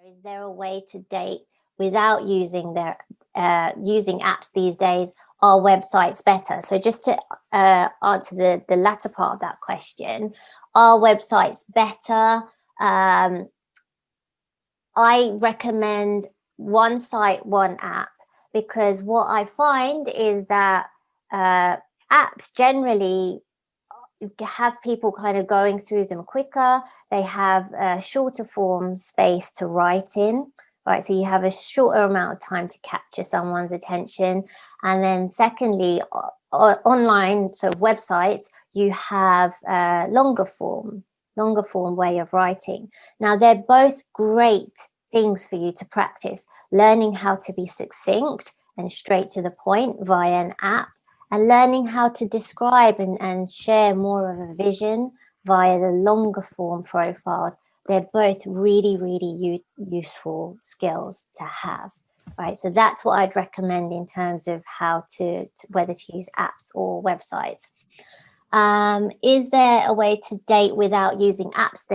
Is there a way to date without using their using apps these days? Are websites better? So just to answer the latter part of that question, are websites better? I recommend one site, one app, because what I find is that apps generally have people kind of going through them quicker. They have a shorter form space to write in, right? So you have a shorter amount of time to capture someone's attention. And then secondly, online, so websites, you have longer form way of writing. Now, they're both great things for you to practice, learning how to be succinct and straight to the point via an app, and learning how to describe and share more of a vision via the longer form profiles. They're both really, really useful skills to have, right? So that's what I'd recommend in terms of how to whether to use apps or websites. Is there a way to date without using apps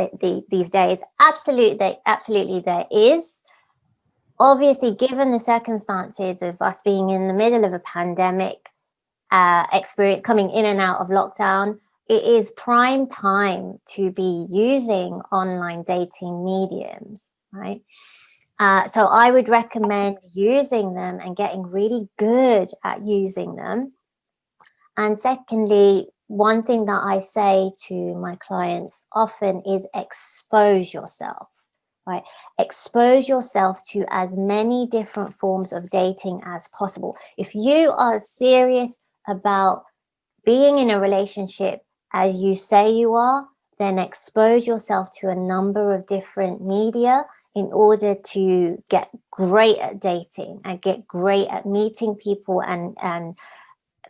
these days? Absolutely there is. Obviously, given the circumstances of us being in the middle of a pandemic, experience coming in and out of lockdown, it is prime time to be using online dating mediums, right? So I would recommend using them and getting really good at using them. And secondly, one thing that I say to my clients often is expose yourself, right? Expose yourself to as many different forms of dating as possible. If you are serious about being in a relationship as you say you are, then expose yourself to a number of different media in order to get great at dating and get great at meeting people and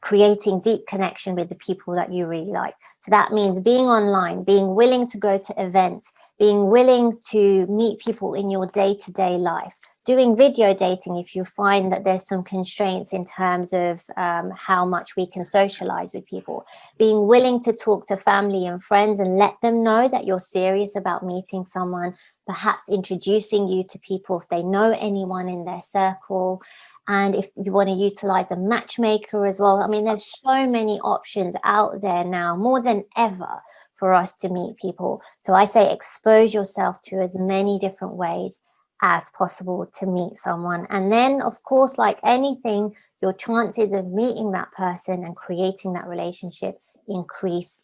creating deep connection with the people that you really like. So that means being online, being willing to go to events, being willing to meet people in your day-to-day life, doing video dating if you find that there's some constraints in terms of how much we can socialize with people, being willing to talk to family and friends and let them know that you're serious about meeting someone, perhaps introducing you to people if they know anyone in their circle. And if you want to utilize a matchmaker as well, I mean, there's so many options out there now, more than ever, for us to meet people. So I say expose yourself to as many different ways as possible to meet someone. And then, of course, like anything, your chances of meeting that person and creating that relationship increase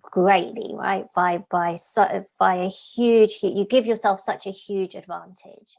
greatly, right? By a huge, you give yourself such a huge advantage.